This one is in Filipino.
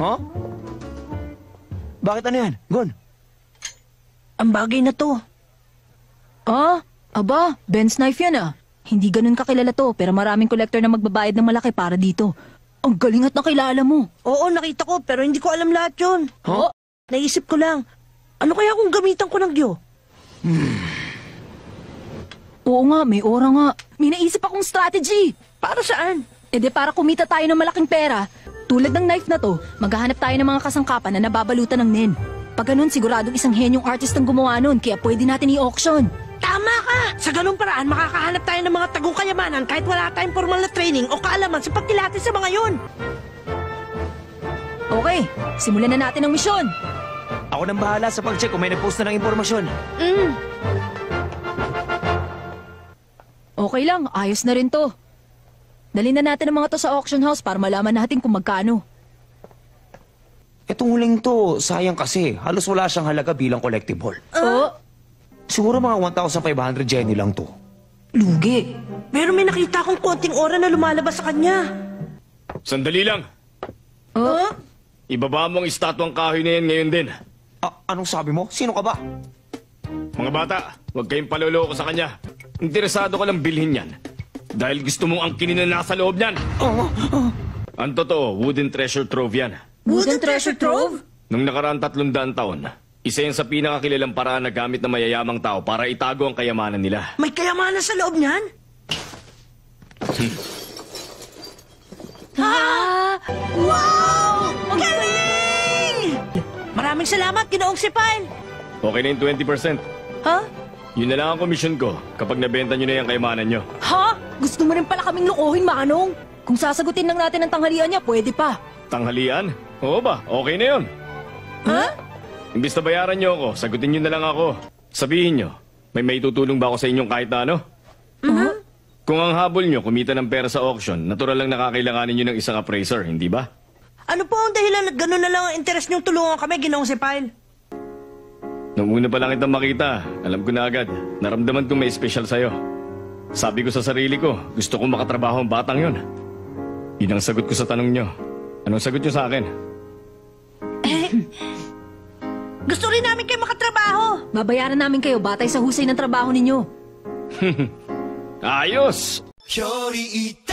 Huh? Bakit ano yan? Gon? Ang bagay na to. Ah, aba, Ben's knife yan ah. Hindi ganun kakilala to, pero maraming kolektor na magbabayad ng malaki para dito. Ang galing at nakilala mo. Oo, nakita ko, pero hindi ko alam lahat yun. Huh? Naisip ko lang, ano kaya kung gamitan ko ng Gyo? Oo nga, may aura nga. May naisip akong strategy. Para saan? E de para kumita tayo ng malaking pera, tulad ng knife na to, maghahanap tayo ng mga kasangkapan na nababalutan ng nen. Pag ganun, siguradong isang henyong artist ang gumawa nun, kaya pwede natin i-auction. Tama ka! Sa ganung paraan, makakahanap tayo ng mga tagong kayamanan kahit wala tayong formal na training o kaalaman sa pagkilatis sa mga yun. Okay, simulan na natin ang misyon. Ako nang bahala sa pag-check kung may nag-post na ng impormasyon. Okay lang, ayos na rin to. Dalhin na natin ang mga to sa auction house para malaman natin kung magkano. Itong huling to, sayang kasi. Halos wala siyang halaga bilang collectible. Oh, Siguro mga 1,500 Jenny lang to. lugi. Pero may nakita akong konting aura na lumalabas sa kanya. Sandali lang. Oh, Ibaba mo ang estatwang kahoy na yan ngayon din. Anong sabi mo? Sino ka ba? Mga bata, huwag kayong paloloko sa kanya. Interesado ka lang bilhin yan. Dahil gusto mong angkinin na nasa loob niyan. Ang totoo, wooden treasure trove yan. Wooden treasure trove? Nung nakaraan 300 taon, isa yan sa pinakakilalang paraan na gamit ng mayayamang tao para itago ang kayamanan nila. May kayamanan sa loob niyan? Wow! Ang galing! Maraming salamat, Ginoong Sipal! Okay na yung 20%. Ha? Yun na lang ang komisyon ko kapag nabenta nyo na yung kayamanan nyo. Ha? Gusto mo rin pala kaming lukuhin, Manong? Kung sasagutin lang natin ang tanghalian niya, pwede pa. Tanghalian? Oo ba? Okay na yun. Ha? Imbis na bayaran nyo ako, sagutin nyo na lang ako. Sabihin nyo, may maitutulong ba ako sa inyong kahit na ano? Kung ang habol nyo kumita ng pera sa auction, natural lang nakakailanganin nyo ng isang appraiser, hindi ba? Ano po ang dahilan at gano'n na lang ang interes niyong tulungan kami, Ginoong Sipal? Nung una pa lang kitang makita, alam ko na agad, naramdaman kong may special sa'yo. Sabi ko sa sarili ko, gusto kong makatrabaho ang batang yon. Yun ang sagot ko sa tanong nyo. Anong sagot nyo sa akin? Gusto rin namin kayo makatrabaho. Babayaran namin kayo batay sa husay ng trabaho ninyo. Ayos! 별이 있다